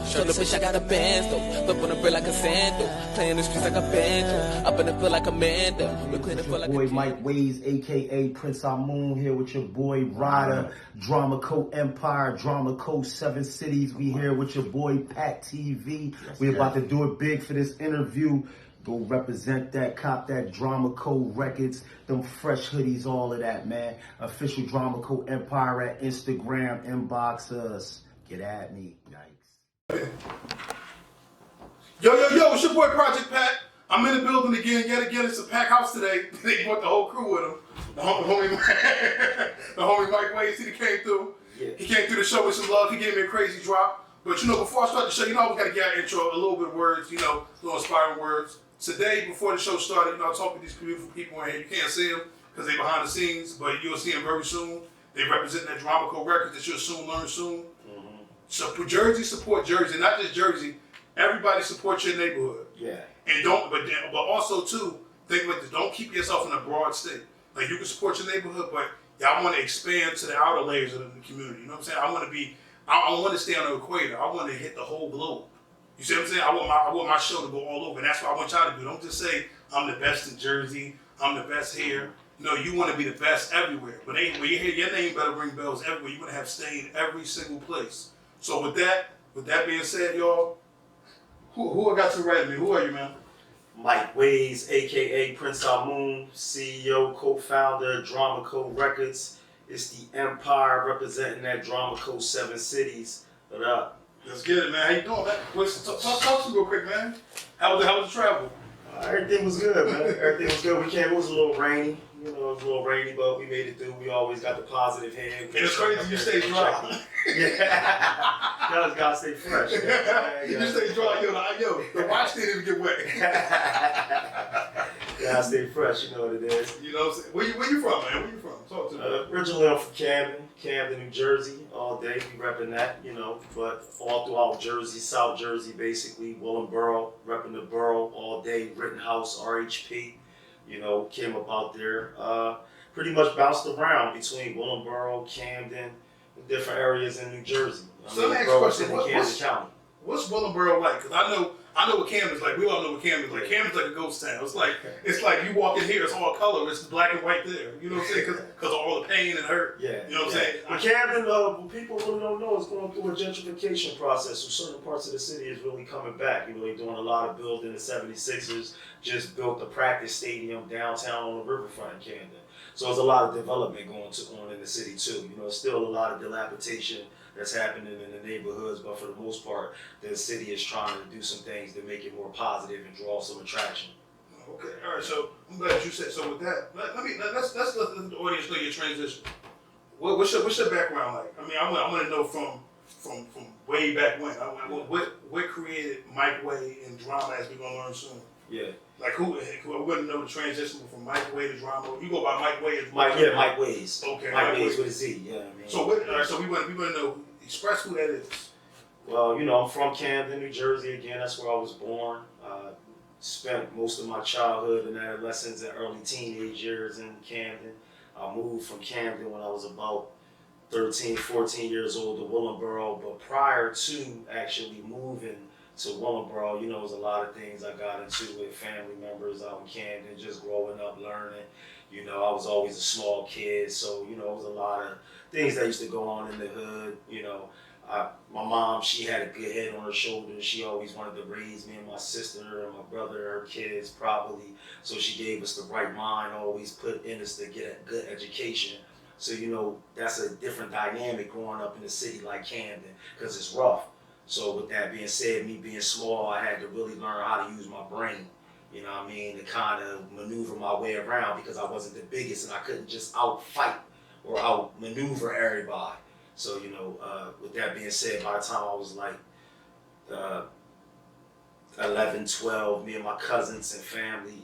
Shorty bitch, I got a band though. Flip on the bread like a sandal. Playing the streets like a banjo. Up in the field like a man. We clean the field like boy Mike Wayz, aka Prince Amun, here with your boy Ryder, Drama Code Empire, Drama Code 7 Cities. We here with your boy Pat TV. We about to do it big for this interview. Go represent that, cop that Drama Code Records, them fresh hoodies, all of that, man. Official Drama Code Empire at Instagram, inbox us. Get at me. Yikes. Yo, it's your boy Project Pat. I'm in the building again, yet again. It's a packed house today. They brought the whole crew with them. The homie Mike Wayz, he came through. Yeah. He came through to show me some love. He gave me a crazy drop. But before I start the show, I always got to get our intro, a little bit of words, little inspiring words. Today, before the show started, I talked to these beautiful people in here. You can't see them because they're behind the scenes, but you'll see them very soon. They represent that Drama Code Records that you'll soon learn soon. Mm-hmm. So Jersey support Jersey, not just Jersey. Everybody support your neighborhood. Yeah. And but also too, think like this. Don't keep yourself in a broad state. Like you can support your neighborhood, but y'all want to expand to the outer layers of the community. You know what I'm saying? I want to stay on the equator. I want to hit the whole globe. You see what I'm saying? I want my show to go all over, and that's what I want y'all to do. Don't just say I'm the best in Jersey, I'm the best here. You want to be the best everywhere. But when you hear your name, better ring bells everywhere. You want to have stayed every single place. So with that being said, y'all, who I got to write me? Who are you, man? Mike Wayz, aka Prince Amun, CEO, co-founder, Drama Code Records. It's the Empire representing that Drama Code 7 Cities. What up? Let's get it, man. How you doing, man? Talk to me real quick, man. How was the travel? Everything was good, man. Everything was good. It was a little rainy. It was a little rainy, but we made it through. We always got the positive head. It's crazy you stay dry. Yeah. Gotta stay fresh. You stay dry, the watch didn't even get wet. Gotta stay fresh, you know what it is. You know what I'm saying? Where you from, man? Where you from? Talk to me. Originally I'm from Camden, New Jersey, all day. We repping that, but all throughout Jersey, South Jersey, basically, Willingboro, repping the borough all day, Rittenhouse, RHP, came up out there. Pretty much bounced around between Willingboro, Camden, different areas in New Jersey. So let me ask you a question. Kansas County. What's Willingboro like? Because I know what Camden's like. We all know what Camden's like. Camden's like a ghost town. It's like you walk in here, it's all color. It's black and white there. You know what I'm saying? Because of all the pain and hurt. Yeah. You know what I'm saying? But Camden, what people really don't know, is going through a gentrification process. So certain parts of the city is really coming back. They're doing a lot of building. The 76ers just built the practice stadium downtown on the riverfront in Camden. So there's a lot of development going on in the city too. Still a lot of dilapidation that's happening in the neighborhoods, but for the most part, the city is trying to do some things to make it more positive and draw some attraction. Okay, all right. So I'm glad you said. So with that, let's let the audience know your transition. What's your background like? I want to know from way back when. What created Mike Way and drama, as we're gonna learn soon. Yeah. Like who wouldn't know the transition from Mike Way to drama? You go by Mike Way as Mike Wayz. Okay. Mike Wayz with a Z. Yeah. So we want to know. Express who that is. Well, I'm from Camden, New Jersey. Again, that's where I was born. Spent most of my childhood and adolescence and early teenage years in Camden. I moved from Camden when I was about 13, 14 years old to Willingboro. But prior to actually moving to Willingboro, there was a lot of things I got into with family members out in Camden, just growing up, learning. I was always a small kid, so, it was a lot of things that used to go on in the hood. My mom, she had a good head on her shoulders. She always wanted to raise me and my sister and my brother, her kids probably. So she gave us the right mind, always put in us to get a good education. So, that's a different dynamic growing up in a city like Camden, because it's rough. So with that being said, me being small, I had to really learn how to use my brain, to kind of maneuver my way around, because I wasn't the biggest and I couldn't just out-fight or out-maneuver everybody. So, with that being said, by the time I was like 11, 12, me and my cousins and family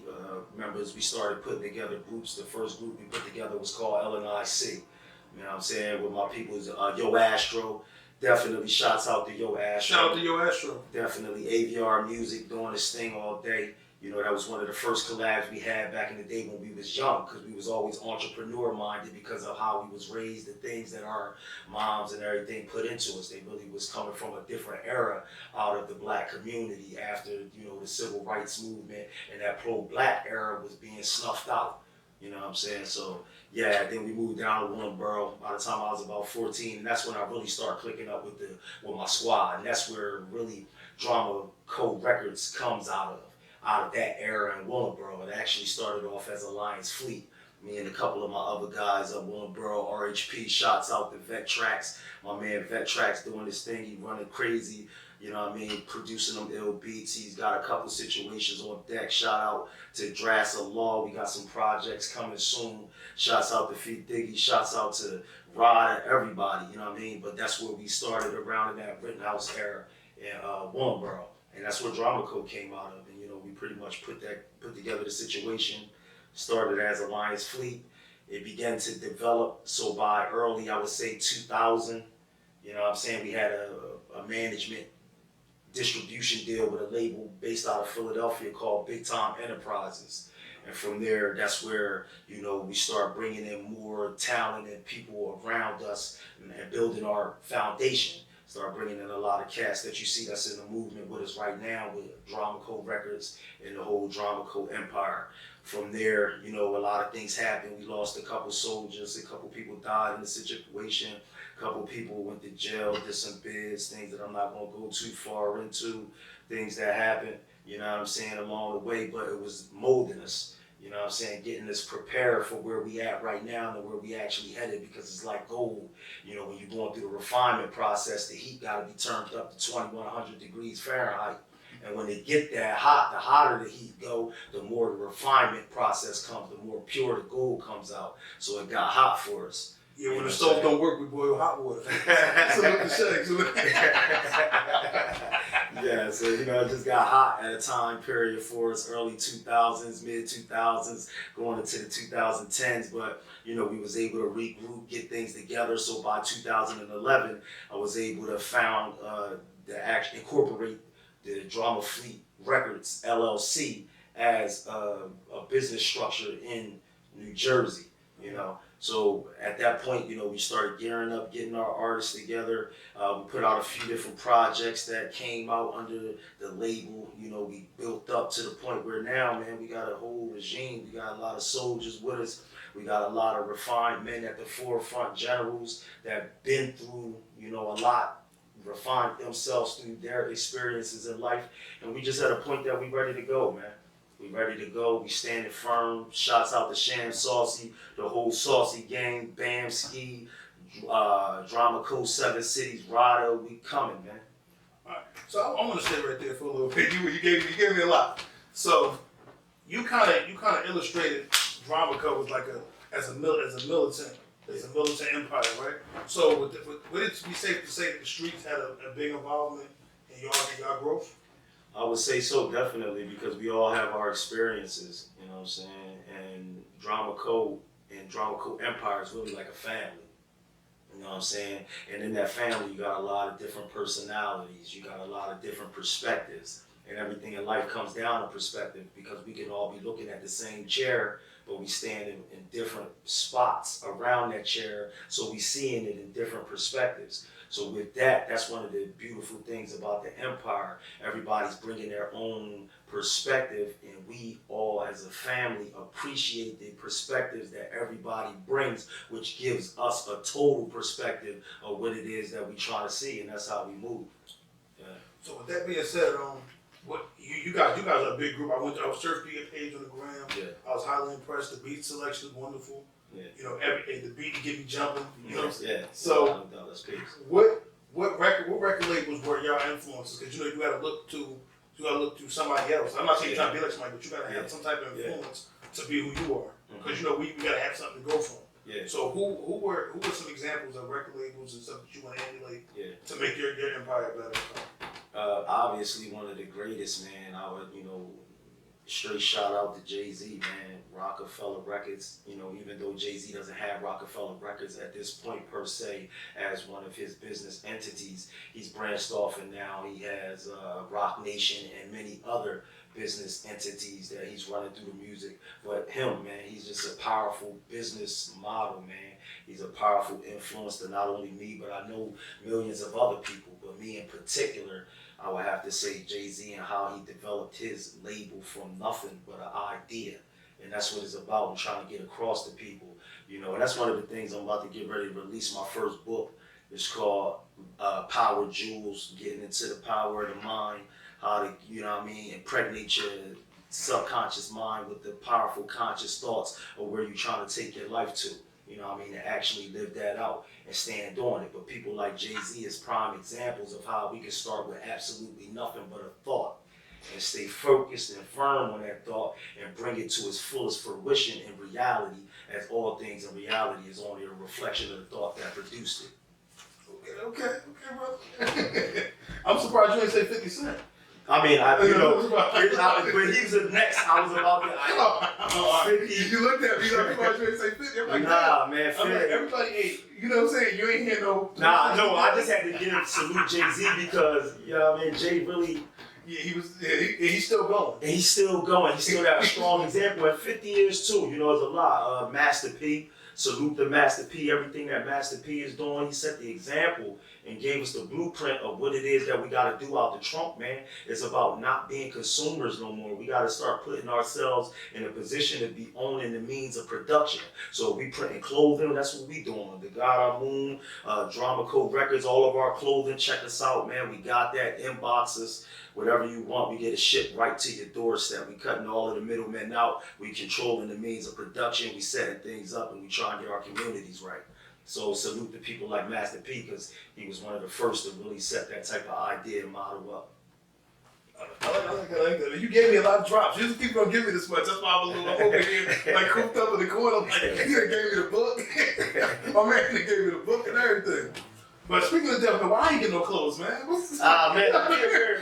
members, we started putting together groups. The first group we put together was called LNIC. You know what I'm saying? With my people, Yo Astro. Definitely shouts out to Yo Astro. Shout out to Yo Astro. Definitely AVR Music doing this thing all day. You know, that was one of the first collabs we had back in the day when we was young, because we was always entrepreneur minded because of how we was raised, the things that our moms and everything put into us. They really was coming from a different era out of the black community after, you know, the civil rights movement, and that pro-black era was being snuffed out. You know what I'm saying? So yeah, then we moved down to Willingboro by the time I was about 14, and that's when I really started clicking up with my squad, and that's where really Drama Code Records comes out of that era in Willingboro. It actually started off as Alliance Fleet. Me and a couple of my other guys up Willingboro, RHP, shouts out to Vet Tracks. My man Vet Tracks doing his thing, he running crazy, you know what I mean, producing them ill beats. He's got a couple situations on deck. Shout out to Drassa Law, we got some projects coming soon. Shouts out to Feet Diggy, shouts out to Rod and everybody, you know what I mean? But that's where we started around in that Rittenhouse era in Willingboro. And that's where Drama Code came out of. And you know, we pretty much put together the situation, started as Alliance Fleet. It began to develop. So by early, I would say 2000, you know what I'm saying, we had a management distribution deal with a label based out of Philadelphia called Big Time Enterprises. And from there, that's where, you know, we start bringing in more talent and people around us and building our foundation. Start bringing in a lot of cats that you see that's in the movement with us right now with Drama Code Records and the whole Drama Code empire. From there, you know, a lot of things happened. We lost a couple soldiers, a couple people died in the situation, a couple people went to jail, did some bids, things that I'm not gonna go too far into, things that happened, you know what I'm saying, along the way, but it was molding us. You know what I'm saying? Getting us prepared for where we at right now and where we actually headed, because it's like gold. You know, when you're going through the refinement process, the heat got to be turned up to 2100 degrees Fahrenheit. And when they get that hot, the hotter the heat go, the more the refinement process comes, the more pure the gold comes out. So it got hot for us. Yeah, when the stove don't work, we boil hot water. Salute the shakes. Yeah, so you know, it just got hot at a time period for us, early 2000s, mid 2000s, going into the 2010s. But you know, we was able to regroup, get things together. So by 2011, I was able to incorporate the Drama Fleet Records LLC as a business structure in New Jersey. You know. So at that point, you know, we started gearing up, getting our artists together. We put out a few different projects that came out under the label. You know, we built up to the point where now, man, we got a whole regime. We got a lot of soldiers with us. We got a lot of refined men at the forefront, generals that been through, you know, a lot, refined themselves through their experiences in life. And we just at a point that we ready to go, man. We ready to go. We standing firm. Shots out to Sham Saucy, the whole Saucy gang, Bam Ski, Drama Code 7 Cities, Rado. We coming, man. All right. So I want to stay right there for a little bit. You gave me a lot. So you kind of illustrated Drama Code as a militant empire, right? So would it be safe to say that the streets had a big involvement in y'all growth? I would say so, definitely, because we all have our experiences, you know what I'm saying? And Drama Code and Drama Code Empire is really like a family, you know what I'm saying? And in that family, you got a lot of different personalities, you got a lot of different perspectives, and everything in life comes down to perspective, because we can all be looking at the same chair, but we stand in different spots around that chair, so we seeing it in different perspectives. So with that, that's one of the beautiful things about the empire. Everybody's bringing their own perspective, and we all as a family appreciate the perspectives that everybody brings, which gives us a total perspective of what it is that we try to see, and that's how we move. Yeah. So with that being said, what you guys are a big group. I surfed your page on the gram. Yeah. I was highly impressed. The beat selection is wonderful. Yeah. You know, the beat to get me jumping. You know. Yeah. So that's peace. what record labels were y'all influences? Because you know you got to look to somebody else. I'm not saying you're trying to be like somebody, but you got to have some type of influence to be who you are. Because you know we got to have something to go from. Yeah. So who were some examples of record labels and stuff that you want to emulate to make your empire better? Obviously one of the greatest, man. I would, you know, straight shout out to Jay-Z, man. Rockefeller Records, you know, even though Jay-Z doesn't have Rockefeller Records at this point per se as one of his business entities, he's branched off and now he has Rock Nation and many other business entities that he's running through the music. But him, man, he's just a powerful business model, man. He's a powerful influence to not only me, but I know millions of other people. But me in particular, I would have to say Jay-Z and how he developed his label from nothing but an idea. And that's what it's about. I'm trying to get across to people, you know. And that's one of the things I'm about to get ready to release. My first book. It's called Power Jewels, getting into the power of the mind, how to, you know what I mean, impregnate your subconscious mind with the powerful conscious thoughts of where you're trying to take your life to. You know what I mean, and actually live that out and stand on it. But people like Jay-Z is prime examples of how we can start with absolutely nothing but a thought and stay focused and firm on that thought and bring it to its fullest fruition in reality, as all things in reality is only a reflection of the thought that produced it. Okay, brother. I'm surprised you ain't say 50 Cent. I mean, you know, but he was the next. I was about to. 50. You looked at me like, I'm surprised you ain't say 50. I'm like, nah, man, I'm like, everybody ain't. You know what I'm saying? You ain't hear no. Nah, no, I just had to give salute Jay-Z because, you know what I mean, Jay really. Yeah, he's still going. And he's still going. He still got a strong example. At 50 years, too, you know, it's a lot. Master P. Salute the Master P, everything that Master P is doing. He set the example and gave us the blueprint of what it is that we got to do out the trunk, man. It's about not being consumers no more. We got to start putting ourselves in a position to be owning the means of production. So we printing clothing, that's what we doing. The God Our Moon, Drama Code Records, all of our clothing, check us out, man. We got that, inbox us. Whatever you want, we get it shipped right to your doorstep. We cutting all of the middlemen out. We controlling the means of production. We setting things up, and we trying to get our communities right. So salute to people like Master P, because he was one of the first to really set that type of idea and model up. I like that. You gave me a lot of drops. You just keep gonna give me this much. That's why I'm a little over here, like cooped up in the corner. I'm like, you done gave me the book. My man done gave me the book and everything. But speaking of devil, why I ain't get no clothes, man? Man, I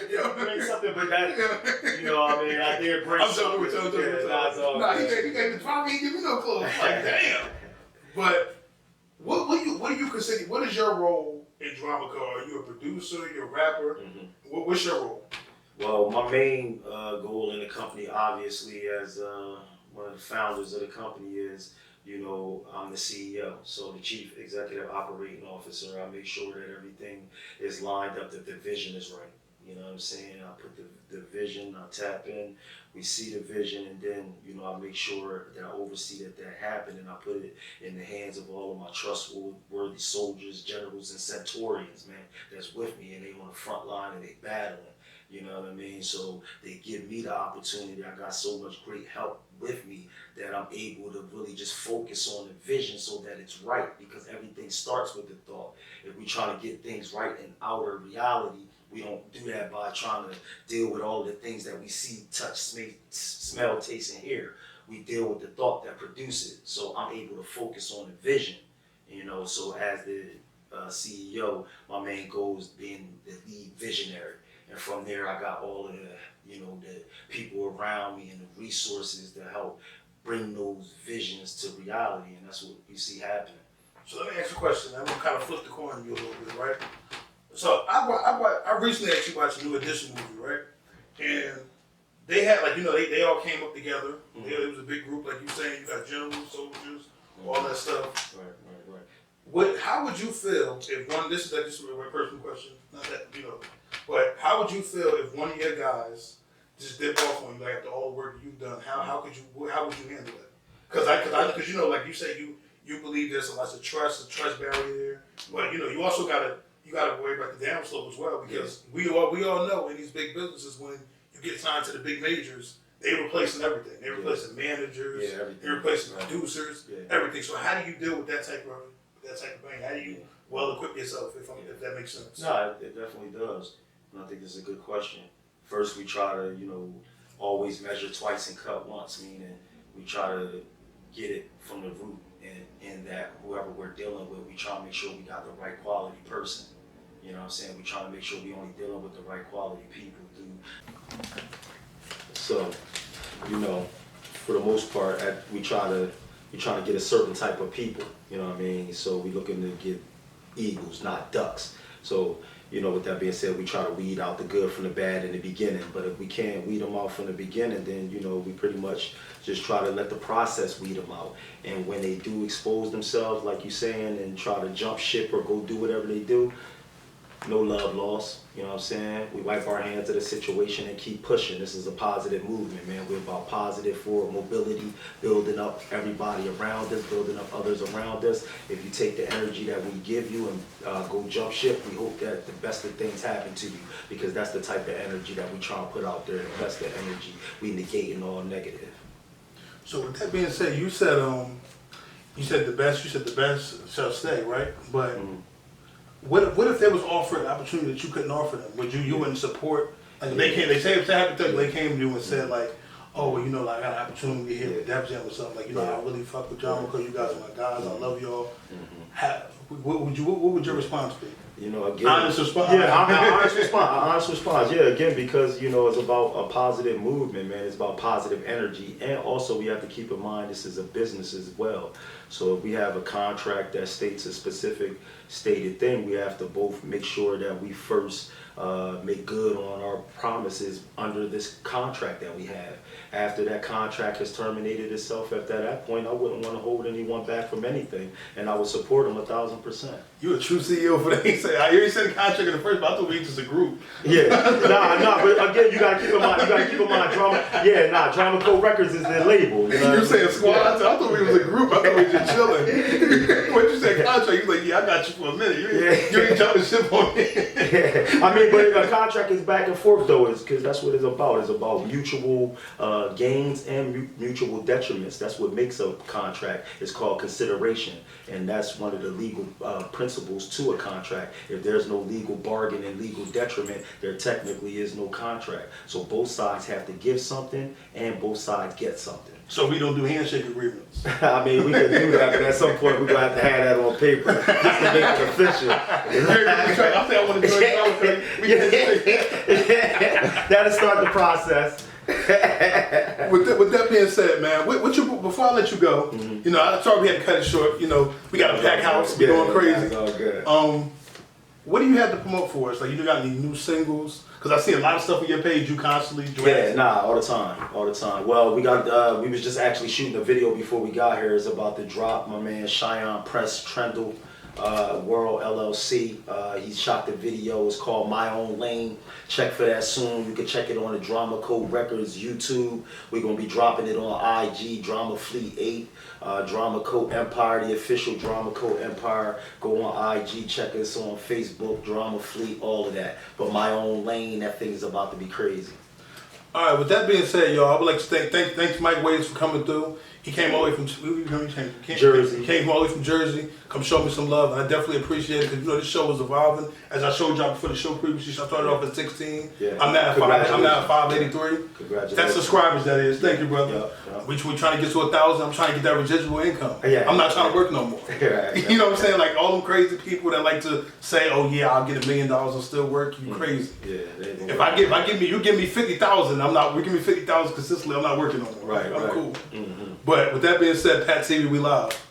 did bring something, but that, you know, I mean, I did bring something. I'm joking with you. Nah, he gave me drop. He ain't give me no clothes. I'm like, damn. But what do you consider? What is your role in Drama Code? Are you a producer? You're a rapper? Mm-hmm. What's your role? Well, my main goal in the company, obviously, as one of the founders of the company, is, you know, I'm the CEO, so the Chief Executive Operating Officer. I make sure that everything is lined up, that the vision is right. You know what I'm saying? I put the vision, I tap in, we see the vision, and then, you know, I make sure that I oversee that happen, and I put it in the hands of all of my trustworthy soldiers, generals, and centurions, man, that's with me, and they on the front line and they battling. You know what I mean? So they give me the opportunity. I got so much great help with me that I'm able to really just focus on the vision so that it's right, because everything starts with the thought. If we're trying to get things right in outer reality, we don't do that by trying to deal with all the things that we see, touch, smell, taste, and hear. We deal with the thought that produces it. So I'm able to focus on the vision, you know. So as the CEO, my main goal is being the lead visionary. And from there, I got all of the, you know, the people around me and the resources to help bring those visions to reality, and that's what we see happening. So let me ask you a question. I'm gonna kind of flip the coin on you a little bit, right? So I recently actually watched a New Edition movie, right? And they had, like, you know, they all came up together. Mm-hmm. It was a big group, like you saying. You got generals, soldiers, all that stuff. Right. How would you feel if one? This is a personal question, not that, you know. But how would you feel if one of your guys just dipped off on you, like, after all the work you've done? How would you handle it? Because you know, like you say, you believe there's a lot of trust barrier there. But you know, you also gotta worry about the downslope as well, because we all know in these big businesses, when you get signed to the big majors, they replacing everything. They replacing managers. They replacing producers. Everything. So how do you deal with that type of thing? How do you well equip yourself, if that makes sense? No, it definitely does. And I think this is a good question. First, we try to, you know, always measure twice and cut once, meaning we try to get it from the root, and in that whoever we're dealing with, we try to make sure we got the right quality person. You know what I'm saying? We try to make sure we only dealing with the right quality people. So, you know, for the most part, we trying to get a certain type of people. You know what I mean? So we looking to get eagles, not ducks. So you know, with that being said, we try to weed out the good from the bad in the beginning. But if we can't weed them out from the beginning, then, you know, we pretty much just try to let the process weed them out. And when they do expose themselves, like you're saying, and try to jump ship or go do whatever they do, no love lost, you know what I'm saying? We wipe our hands of the situation and keep pushing. This is a positive movement, man. We're about positive forward mobility, building up everybody around us, building up others around us. If you take the energy that we give you and go jump ship, we hope that the best of things happen to you, because that's the type of energy that we try to put out there. The best of energy, we negating all negative. So with that being said, you said the best shall stay, right? But what if they was offered an opportunity that you couldn't offer them? Would you wouldn't support? Like they say if they came to you and said like, oh, well, you know, like I got an opportunity here with Def Jam or something, like, you know, I really fuck with y'all because you guys are my guys, I love y'all. What would your response be? You know, again, honest response. Yeah, honest response. Yeah, again, because, you know, it's about a positive movement, man. It's about positive energy, and also we have to keep in mind this is a business as well. So if we have a contract that states a specific stated thing, we have to both make sure that we first make good on our promises under this contract that we have. After that contract has terminated itself, at that point, I wouldn't want to hold anyone back from anything, and I would support them 1,000%. You a true CEO for that? I hear you said the contract in the first, but I thought we were just a group. Yeah, nah, but again, you gotta keep in mind, Drama Code Records is their label. You know You're saying squad? Yeah. I thought we was a group. I thought we were just chilling. When you said contract, you was like, yeah, I got you for a minute. You ain't jumping ship on me. Yeah. I mean, but a contract is back and forth though, because that's what it's about. It's about mutual gains and mutual detriments. That's what makes a contract. It's called consideration, and that's one of the legal principles to a contract. If there's no legal bargain and legal detriment, there technically is no contract. So both sides have to give something, and both sides get something. So we don't do handshake agreements. I mean, we can do that, but at some point we're gonna have to have that on paper just to make it official. I think I want to join That'll start the process. With that being said, man, before I let you go, you know, I thought we had to cut it short. You know, we got a packed house, we're going crazy. That's all good. What do you have to promote for us? Like, you got any new singles? Because I see a lot of stuff on your page. You constantly all the time. Well, we was just actually shooting a video before we got here. It's about to drop. My man Cheyenne Press Trendle, World LLC. He shot the video. It's called My Own Lane. Check for that soon. You can check it on the Drama Code Records YouTube. We're gonna be dropping it on IG, Drama Fleet 8, Drama Code Empire, the official Drama Code Empire. Go on IG, check us on Facebook, Drama Fleet, all of that. But My Own Lane, that thing is about to be crazy. All right. With that being said, y'all, I would like to thanks Mike Wayz for coming through. He came all the way from Jersey. He came all the way from Jersey. Come show me some love. I definitely appreciate it because, you know, this show was evolving. As I showed y'all before the show previously, I started off at 16. Yeah. I'm now at 583. Congratulations. That's subscribers, that is. Thank you, brother. Yeah. We're trying to get to 1,000. I'm trying to get that residual income. Yeah. I'm not trying to work no more. Yeah. You know what I'm saying? Like all them crazy people that like to say, "Oh yeah, I'll get $1 million and still work." You crazy? Yeah. If you give me 50,000, we give me 50,000 consistently. I'm not working no more. Right. I'm cool. But with that being said, Pat TV, we live.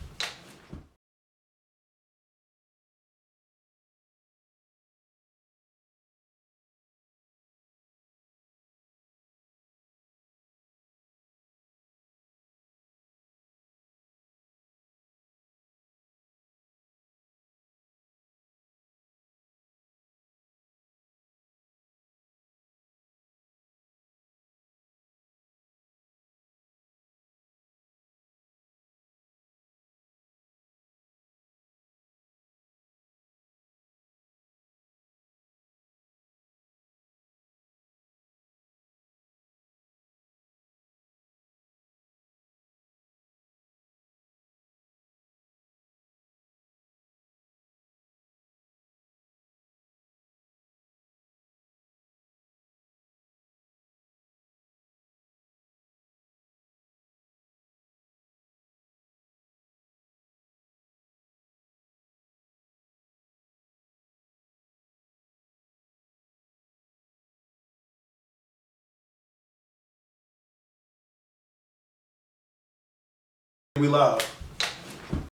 We live.